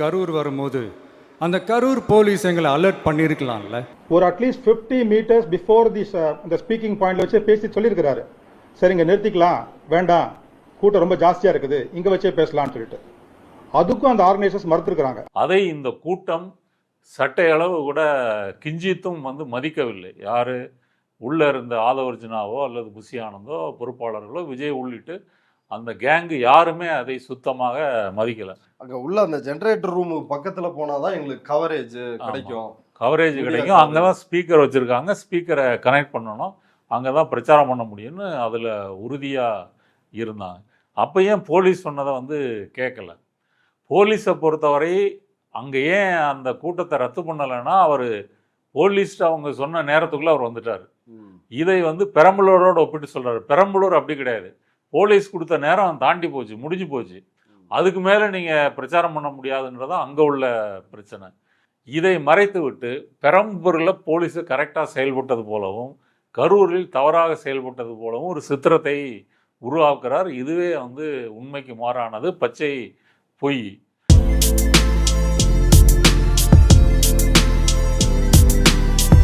கரூர் வரும்போது அந்த கரூர் போலீஸ் எங்களை அலர்ட் பண்ணியிருக்கலாம்ல. ஒரு அட்லீஸ்ட் 50 மீட்டர்ஸ் பிஃபோர் இந்த ஸ்பீக்கிங் பாயிண்ட்ல வச்சு பேசி சொல்லியிருக்கிறாரு. சரிங்க, நிறுத்திக்கலாம், வேண்டாம், கூட்டம் ரொம்ப ஜாஸ்தியா இருக்குது, இங்க வச்சே பேசலாம்னு சொல்லிட்டு. அதுக்கும் அந்த ஆர்கனைசர்ஸ் மறுத்திருக்கிறாங்க. அதை இந்த கூட்டம் சட்டை அளவு கூட கிஞ்சித்தும் மதிக்கவில்லை. யாரு உள்ள இருந்த ஆதவர்ஜுனாவோ அல்லது புசி ஆனந்தோ பொறுப்பாளர்களோ விஜய் உள்ளிட்டு அந்த கேங்கு யாருமே அதை சுத்தமாக மதிக்கல. அங்க உள்ள அந்த ஜெனரேட்டர் ரூம் பக்கத்துல போனாதான் எங்களுக்கு கவரேஜ் கிடைக்கும். அங்கதான் ஸ்பீக்கர் வச்சிருக்காங்க, ஸ்பீக்கரை கனெக்ட் பண்ணணும், அங்கதான் பிரச்சாரம் பண்ண முடியும்னு அதுல உறுதியா இருந்தாங்க. அப்ப ஏன் போலீஸ் சொன்னதை கேட்கல? போலீஸை பொறுத்தவரை அங்கே ஏன் அந்த கூட்டத்தை ரத்து பண்ணலைன்னா, அவர் போலீஸ் அவங்க சொன்ன நேரத்துக்குள்ளே அவர் வந்துட்டார். இதை பெரம்பலூரோட ஒப்பிட்டு சொல்கிறார். பெரம்பலூர் அப்படி கிடையாது, போலீஸ் கொடுத்த நேரம் தாண்டி போச்சு, முடிஞ்சு போச்சு, அதுக்கு மேலே நீங்கள் பிரச்சாரம் பண்ண முடியாதுன்றதான் அங்கே உள்ள பிரச்சனை. இதை மறைத்து விட்டு பெரம்பூரில் போலீஸு கரெக்டாக செயல்பட்டது போலவும் கரூரில் தவறாக செயல்பட்டது போலவும் ஒரு சித்திரத்தை உருவாக்குறார். இதுவே உண்மைக்கு மாறானது, பச்சை பொய்.